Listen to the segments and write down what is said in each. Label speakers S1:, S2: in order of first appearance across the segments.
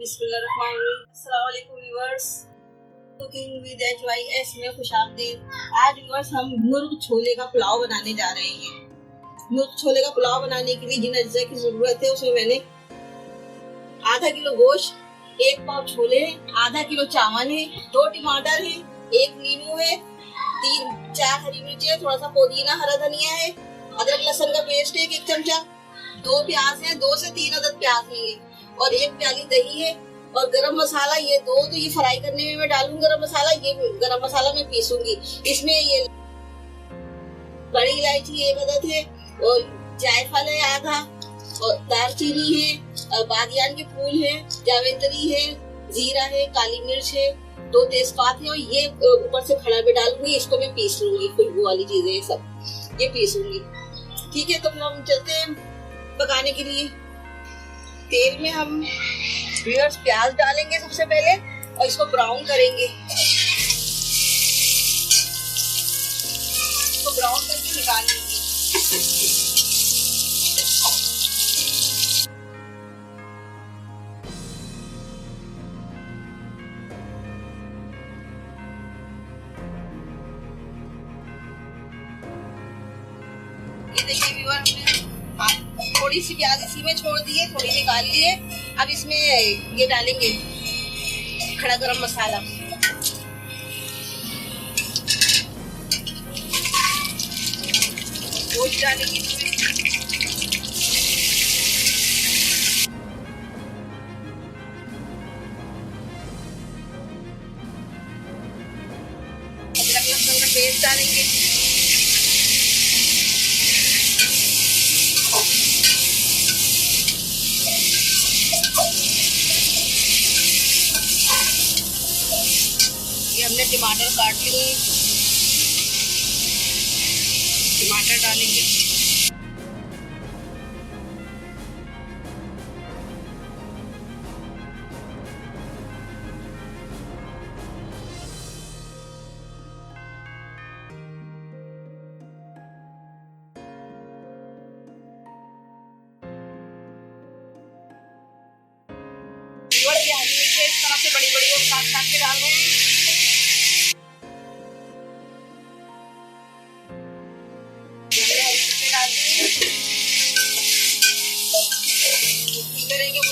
S1: अस्सलाम वालेकुम viewers, cooking with HYS में खुशामदीद। आज व्यूअर्स हम मुर्ग छोले का पुलाव बनाने जा रहे हैं। मुर्ग छोले का पुलाव बनाने के लिए जिन अज्जा की जरूरत है उसमें मैंने आधा किलो गोश्त, 1 पाव छोले, आधा किलो चावल है, 2 टमाटर है, 1 नींबू है, 3-4 हरी मिर्ची है, थोड़ा सा पुदीना, हरा धनिया है, अदरक लहसुन का पेस्ट है 1 चमचा, 2 प्याज है, 2 से 3 अदद प्याज है और 1 प्याली दही है। और गरम मसाला ये तो ये फ्राई करने में मैं डालूंगी गरम मसाला, ये गरम मसाला मैं पीसूंगी। इसमें ये बड़ी इलायची 1 अदद है और जायफल है आधा और दालचीनी है, बादियान के फूल है, जावित्री है, जीरा है, काली मिर्च है, 2 तेजपात है और ये ऊपर से खड़ा भी डालूंगी। इसको मैं पीस लूंगी, खुशबू वाली चीजें सब ये पीसूंगी। ठीक है, तो फिर हम चलते हैं पकाने के लिए। तेल में हम व्यूअर्स प्याज डालेंगे सबसे पहले और इसको ब्राउन करेंगे। इसको ब्राउन करके निकाल लेंगे। ये देखिए व्यूअर, हमने थोड़ी सी प्याज इसी में छोड़ दी है, थोड़ी निकाल ली है। अब इसमें ये डालेंगे खड़ा गरम मसाला, गोश्त डालेंगे इसमें, अदरक लहसुन का पेस्ट डालेंगे, ये हमने टमाटर काट लिए, टमाटर डालेंगे, हरी मिर्ची इस तरह से बड़ी-बड़ी और काट-काट के डाल रहे हैं। करेंगे वो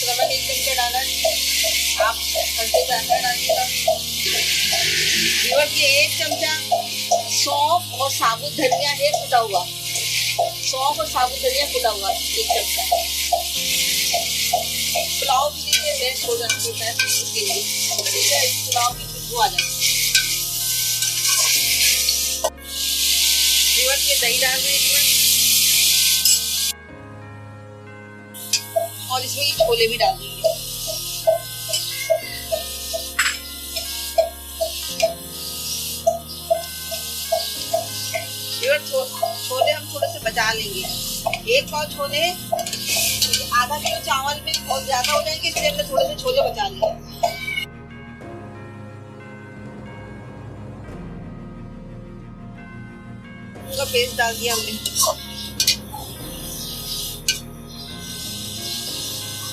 S1: नमक 1 चमचा डाला, आप हल्दी ज्यादा डालिएगा। ये 1 चमचा सौंफ और साबुत धनिया है कुटा हुआ, सौंफ और साबुत धनिया कुटा हुआ 1 चमचा। पुलाव के लिए बेस्ट हो जाता है, इसके लिए पुलाव की खुशबू आ जाती है। ये दही डाल रहे हैं और इसमें ये छोले भी डाल देंगे। छोले हम थोड़े से बचा लेंगे, 1 पाव छोले, आधा किलो चावल में बहुत ज्यादा हो जाएंगे, इसलिए हमने थोड़े से छोले बचा लिए। उनका पेस्ट डाल दिया हमने।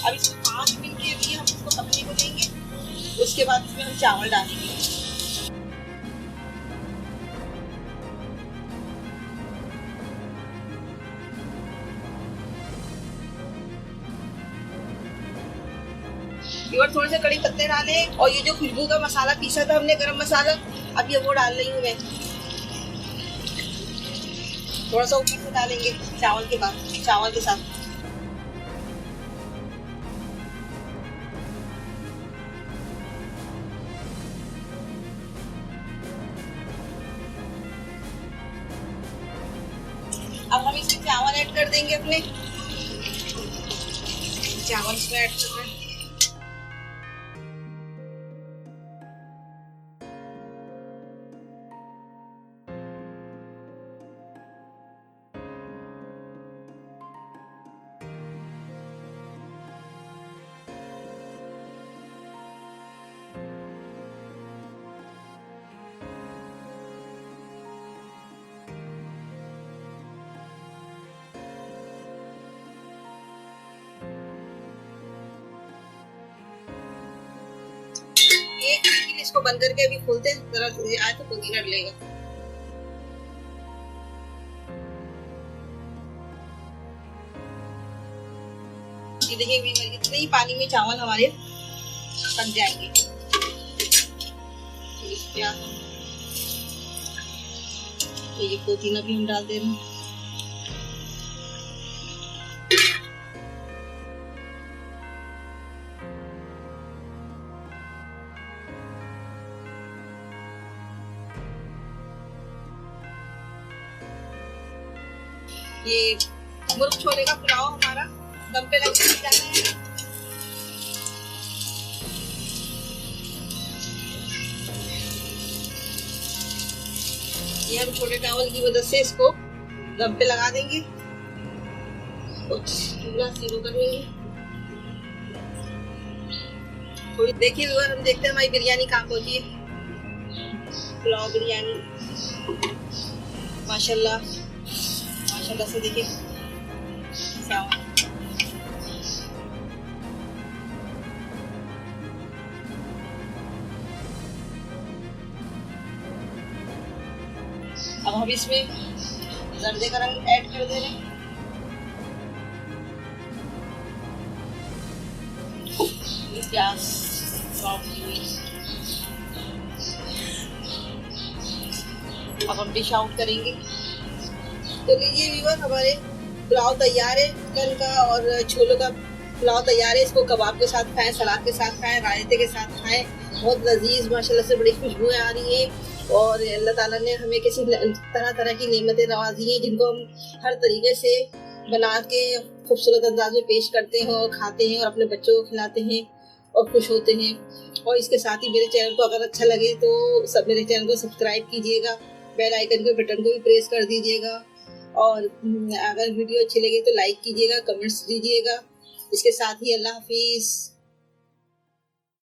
S1: अब इसको 5 मिनट के लिए हम इसको पकने को देंगे, उसके बाद इसमें हम चावल डालेंगे। और थोड़े से कड़ी पत्ते डाले और ये जो खुशबू का मसाला पीसा था हमने गरम मसाला, अब ये वो डाल रही हूँ मैं। थोड़ा सा ऊपर से डालेंगे चावल के बाद, चावल के साथ। अब हम इसमें चावल ऐड कर देंगे अपने, चावल इसमें ऐड कर रहे हैं। इसको बंद करके अभी खोलते हैं, जरा आए तो पुदीना डलेगा। ये देखिए इतने ही पानी में चावल हमारे पक जाएंगे। ये पुदीना भी हम डाल दे रहे हैं। ये मुर्ग छोले का पुलाव हमारा दम पे लग जाना है। ये हम छोटे चावल की मदद से इसको दम पे लगा देंगे, चूल्हा सीरो कर लेंगे। थोड़ी देखिए हम देखते हैं हमारी बिरयानी कहाँ पहुंची है। पुलाव बिरयानी माशाल्लाह माशाल्लाह से देखिए चावल। अब हम इसमें जर्दे का रंग ऐड कर दे रहे हैं। प्याज सॉफ्ट हुई। अब हम डिश आउट करेंगे। तो लीजिए व्यूअर, हमारे पुलाव तैयार है, चिकन का और छोलों का पुलाव तैयार है। इसको कबाब के साथ खाएं, सलाद के साथ खाएं, रायते के साथ खाएं। बहुत लजीज माशाल्लाह से बड़ी खुशबुएं आ रही हैं। और अल्लाह ताला ने हमें किसी तरह तरह की नेमतें नवाजी हैं, जिनको हम हर तरीके से बना के खूबसूरत अंदाज में पेश करते हैं और खाते हैं और अपने बच्चों को खिलाते हैं और खुश होते हैं। और इसके साथ ही मेरे चैनल को अगर अच्छा लगे तो सब मेरे चैनल को सब्सक्राइब कीजिएगा, बेल आइकन के बटन को भी प्रेस कर दीजिएगा। और अगर वीडियो अच्छी लगे तो लाइक कीजिएगा, कमेंट्स दीजिएगा। इसके साथ ही अल्लाह हाफिज़।